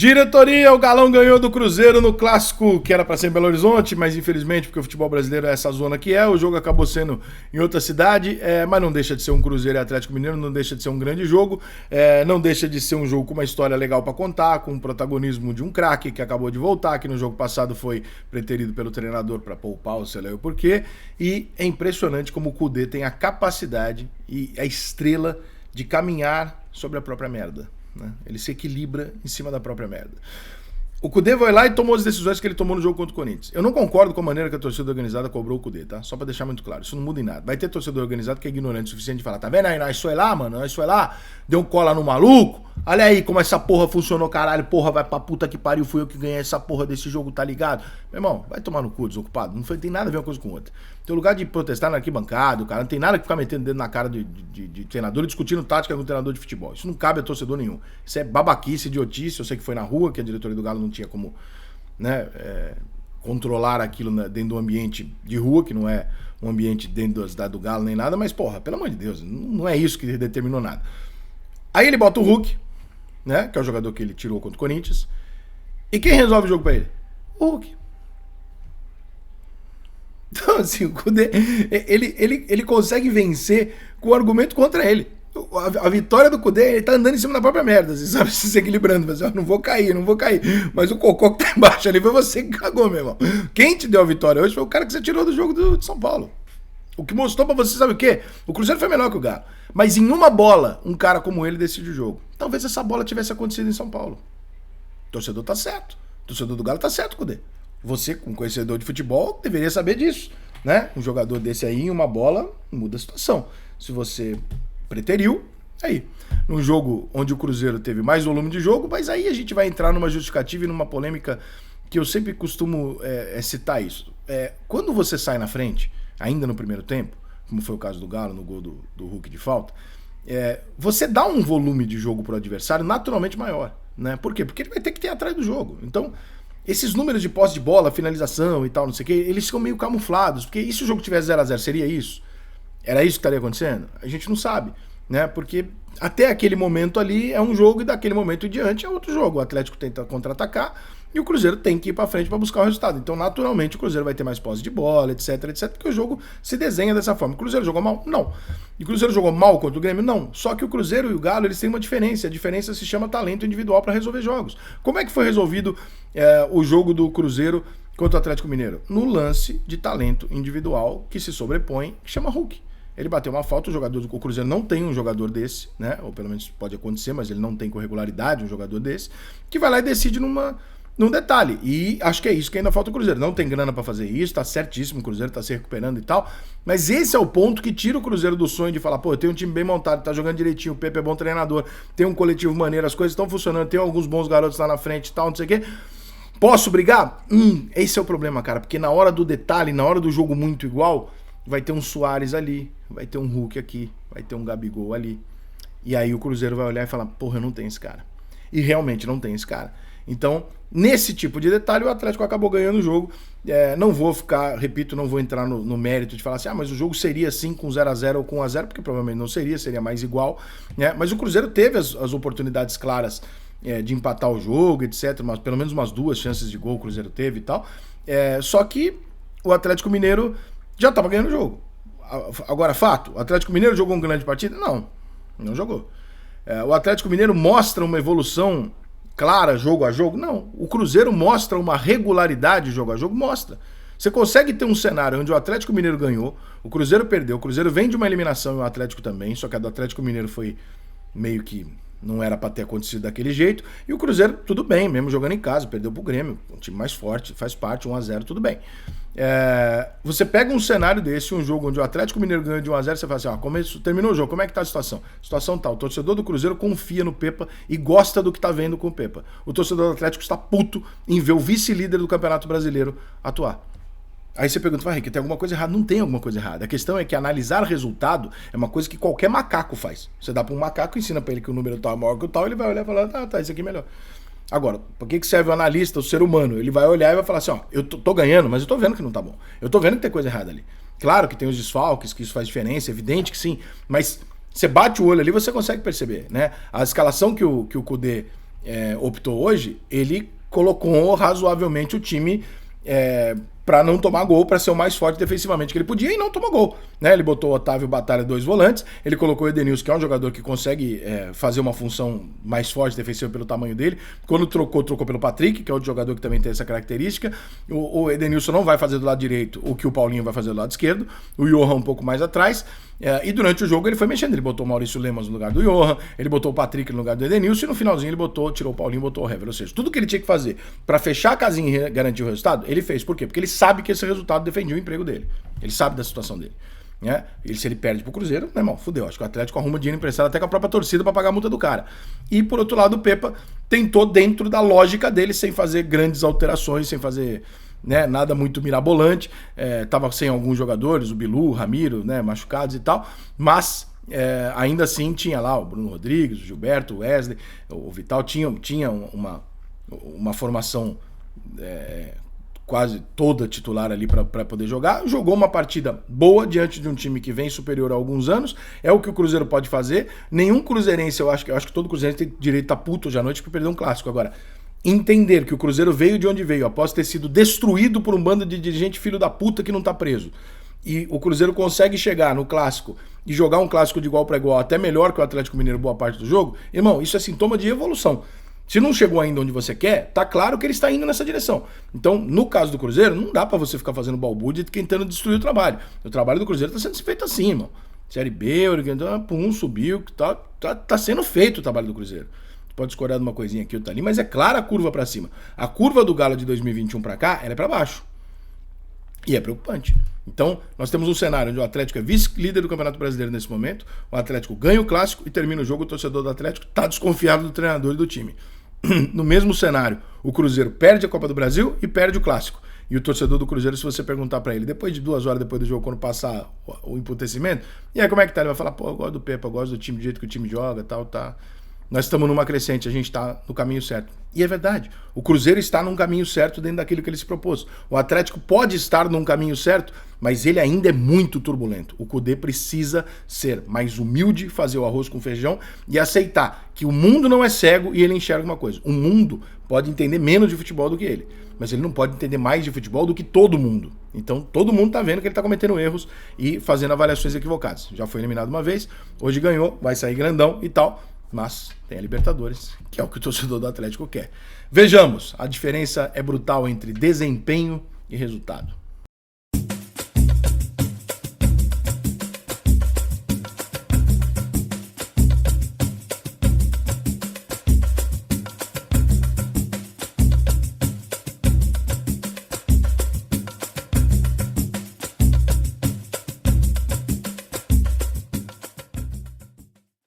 Diretoria, o Galão ganhou do Cruzeiro no clássico que era para ser em Belo Horizonte, mas infelizmente, porque o futebol brasileiro é essa zona que é, o jogo acabou sendo em outra cidade, mas não deixa de ser um Cruzeiro e Atlético Mineiro, não deixa de ser um grande jogo, não deixa de ser um jogo com uma história legal para contar, com o protagonismo de um craque que acabou de voltar, que no jogo passado foi preterido pelo treinador para poupar, sei lá o porquê, e é impressionante como o Kudê tem a capacidade e a estrela de caminhar sobre a própria merda. Ele se equilibra em cima da própria merda. O Kudê vai lá e tomou as decisões que ele tomou no jogo contra o Corinthians. Eu não concordo com a maneira que a torcida organizada cobrou o Kudê, tá? Só pra deixar muito claro. Isso não muda em nada. Vai ter torcedor organizado que é ignorante o suficiente de falar, tá vendo aí, nós foi lá, mano, nós foi lá, deu um cola no maluco, olha aí como essa porra funcionou, caralho, porra, vai pra puta que pariu, fui eu que ganhei essa porra desse jogo, tá ligado? Meu irmão, vai tomar no cu, desocupado. Não tem nada a ver uma coisa com outra. Tem lugar de protestar na arquibancada, cara, não tem nada que ficar metendo dedo na cara de treinador e discutindo tática com o treinador de futebol. Isso não cabe a torcedor nenhum. Isso é babaquice, idiotice. Eu sei que foi na rua, que a diretoria do Galo não tinha como, né, controlar aquilo dentro do ambiente de rua, que não é um ambiente dentro da cidade do Galo nem nada, mas porra, pelo amor de Deus, não é isso que determinou nada. Aí ele bota o Hulk, né, que é o jogador que ele tirou contra o Corinthians, e quem resolve o jogo pra ele? O Hulk. Então, assim, o Kudê, ele consegue vencer com o argumento contra ele. A vitória do Kudê, ele tá andando em cima da própria merda, você sabe, se equilibrando, mas eu não vou cair. Mas o cocô que tá embaixo ali foi você que cagou, meu irmão. Quem te deu a vitória hoje foi o cara que você tirou do jogo de São Paulo. O que mostrou pra você, sabe o quê? O Cruzeiro foi melhor que o Galo. Mas em uma bola, um cara como ele decide o jogo. Talvez essa bola tivesse acontecido em São Paulo. O torcedor tá certo. O torcedor do Galo tá certo, Kudê. Você, como conhecedor de futebol, deveria saber disso, né? Um jogador desse aí, em uma bola, muda a situação. Se você preteriu, aí. Num jogo onde o Cruzeiro teve mais volume de jogo, mas aí a gente vai entrar numa justificativa e numa polêmica que eu sempre costumo citar isso. Quando você sai na frente, ainda no primeiro tempo, como foi o caso do Galo, no gol do Hulk de falta, você dá um volume de jogo pro adversário naturalmente maior, né? Por quê? Porque ele vai ter que ter atrás do jogo. Então, esses números de posse de bola, finalização e tal, não sei o que, eles ficam meio camuflados. Porque e se o jogo tivesse 0x0, seria isso? Era isso que estaria acontecendo? A gente não sabe, né? Porque até aquele momento ali é um jogo e daquele momento em diante é outro jogo. O Atlético tenta contra-atacar e o Cruzeiro tem que ir pra frente para buscar o resultado. Então, naturalmente, o Cruzeiro vai ter mais posse de bola, etc, etc, porque o jogo se desenha dessa forma. O Cruzeiro jogou mal? Não. E o Cruzeiro jogou mal contra o Grêmio? Não. Só que o Cruzeiro e o Galo, eles têm uma diferença. A diferença se chama talento individual para resolver jogos. Como é que foi resolvido o jogo do Cruzeiro contra o Atlético Mineiro? No lance de talento individual que se sobrepõe, que chama Hulk. Ele bateu uma falta, o Cruzeiro não tem um jogador desse, né? Ou pelo menos pode acontecer, mas ele não tem com regularidade um jogador desse, que vai lá e decide num detalhe. E acho que é isso que ainda falta o Cruzeiro. Não tem grana pra fazer isso, tá certíssimo, o Cruzeiro tá se recuperando e tal. Mas esse é o ponto que tira o Cruzeiro do sonho de falar, pô, eu tenho um time bem montado, tá jogando direitinho, o Pepe é bom treinador, tem um coletivo maneiro, as coisas estão funcionando, tem alguns bons garotos lá na frente e tal, não sei o quê. Posso brigar? Esse é o problema, cara. Porque na hora do detalhe, na hora do jogo muito igual, vai ter um Suárez ali, vai ter um Hulk aqui, vai ter um Gabigol ali. E aí o Cruzeiro vai olhar e falar, porra, eu não tenho esse cara. E realmente não tem esse cara. Então, nesse tipo de detalhe, o Atlético acabou ganhando o jogo. Não vou ficar, repito, não vou entrar no mérito de falar assim, mas o jogo seria assim com 0x0 ou com 1x0, porque provavelmente não seria mais igual, né? Mas o Cruzeiro teve as oportunidades claras de empatar o jogo, etc. Mas pelo menos umas 2 chances de gol o Cruzeiro teve e tal. Só que o Atlético Mineiro já estava ganhando o jogo. Agora, fato, o Atlético Mineiro jogou uma grande partida? Não jogou. O Atlético Mineiro mostra uma evolução clara, jogo a jogo? Não. O Cruzeiro mostra uma regularidade jogo a jogo? Mostra. Você consegue ter um cenário onde o Atlético Mineiro ganhou, o Cruzeiro perdeu, o Cruzeiro vem de uma eliminação e o Atlético também, só que a do Atlético Mineiro foi meio que não era para ter acontecido daquele jeito, e o Cruzeiro, tudo bem, mesmo jogando em casa, perdeu pro Grêmio, um time mais forte, faz parte, 1x0, tudo bem. Você pega um cenário desse, um jogo onde o Atlético Mineiro ganha de 1x0, você fala assim, terminou o jogo, como é que tá a situação? Situação tal, o torcedor do Cruzeiro confia no Pepa e gosta do que tá vendo com o Pepa. O torcedor do Atlético está puto em ver o vice-líder do Campeonato Brasileiro atuar. Aí você pergunta, Henrique, tem alguma coisa errada? Não tem alguma coisa errada. A questão é que analisar resultado é uma coisa que qualquer macaco faz. Você dá para um macaco, ensina para ele que o número tal é maior que o tal, ele vai olhar e falar, tá, isso aqui é melhor. Agora, por que serve o analista, o ser humano? Ele vai olhar e vai falar assim, eu tô ganhando, mas eu tô vendo que não tá bom. Eu tô vendo que tem coisa errada ali. Claro que tem os desfalques, que isso faz diferença, evidente que sim, mas você bate o olho ali, você consegue perceber, né? A escalação que o Kudê optou hoje, ele colocou razoavelmente o time para não tomar gol, para ser o mais forte defensivamente que ele podia, e não tomou gol, né? Ele botou o Otávio Batalha 2 volantes, ele colocou o Edenilson, que é um jogador que consegue fazer uma função mais forte defensiva pelo tamanho dele. Quando trocou pelo Patrick, que é outro jogador que também tem essa característica. O Edenilson não vai fazer do lado direito o que o Paulinho vai fazer do lado esquerdo, o Johan um pouco mais atrás. E durante o jogo ele foi mexendo, ele botou o Maurício Lemos no lugar do Johan, ele botou o Patrick no lugar do Edenilson, e no finalzinho ele tirou o Paulinho e botou o Hever. Ou seja, tudo que ele tinha que fazer para fechar a casinha e garantir o resultado, ele fez. Por quê? Porque ele sabe que esse resultado defendia o emprego dele. Ele sabe da situação dele. Né? Se ele perde pro Cruzeiro, meu irmão, fudeu. Acho que o Atlético arruma dinheiro emprestado até com a própria torcida para pagar a multa do cara. E por outro lado, o Pepa tentou dentro da lógica dele, sem fazer grandes alterações, sem fazer nada muito mirabolante. Tava sem alguns jogadores, o Bilu, o Ramiro, machucados e tal, mas ainda assim tinha lá o Bruno Rodrigues, o Gilberto, o Wesley, o Vital, tinha uma formação quase toda titular ali para poder jogar. Jogou uma partida boa diante de um time que vem superior há alguns anos. É o que o Cruzeiro pode fazer. Nenhum cruzeirense, eu acho que todo cruzeirense tem direito a estar puto hoje à noite por perder um clássico. Agora, entender que o Cruzeiro veio de onde veio, após ter sido destruído por um bando de dirigente filho da puta que não tá preso, e o Cruzeiro consegue chegar no clássico e jogar um clássico de igual para igual, até melhor que o Atlético Mineiro boa parte do jogo, irmão, isso é sintoma de evolução. Se não chegou ainda onde você quer, tá claro que ele está indo nessa direção. Então, no caso do Cruzeiro, não dá para você ficar fazendo balbúrdia tentando destruir o trabalho. O trabalho do Cruzeiro tá sendo feito assim, irmão. Série B, subiu, tá sendo feito o trabalho do Cruzeiro. Pode discordar de uma coisinha aqui ou tá ali, mas é clara a curva para cima. A curva do Galo de 2021 para cá, ela é para baixo. E é preocupante. Então, nós temos um cenário onde o Atlético é vice-líder do Campeonato Brasileiro nesse momento, o Atlético ganha o clássico e termina o jogo, o torcedor do Atlético está desconfiado do treinador e do time. No mesmo cenário, o Cruzeiro perde a Copa do Brasil e perde o clássico. E o torcedor do Cruzeiro, se você perguntar para ele, depois de 2 horas depois do jogo, quando passar o emputecimento, e aí como é que tá? Ele vai falar, pô, eu gosto do Pepa, eu gosto do time, do jeito que o time joga, tal, tá. Nós estamos numa crescente, a gente está no caminho certo. E é verdade, o Cruzeiro está num caminho certo dentro daquilo que ele se propôs. O Atlético pode estar num caminho certo, mas ele ainda é muito turbulento. O Cudê precisa ser mais humilde, fazer o arroz com feijão e aceitar que o mundo não é cego e ele enxerga uma coisa. O mundo pode entender menos de futebol do que ele, mas ele não pode entender mais de futebol do que todo mundo. Então todo mundo está vendo que ele está cometendo erros e fazendo avaliações equivocadas. Já foi eliminado uma vez, hoje ganhou, vai sair grandão e tal. Mas tem a Libertadores, que é o que o torcedor do Atlético quer. Vejamos, a diferença é brutal entre desempenho e resultado.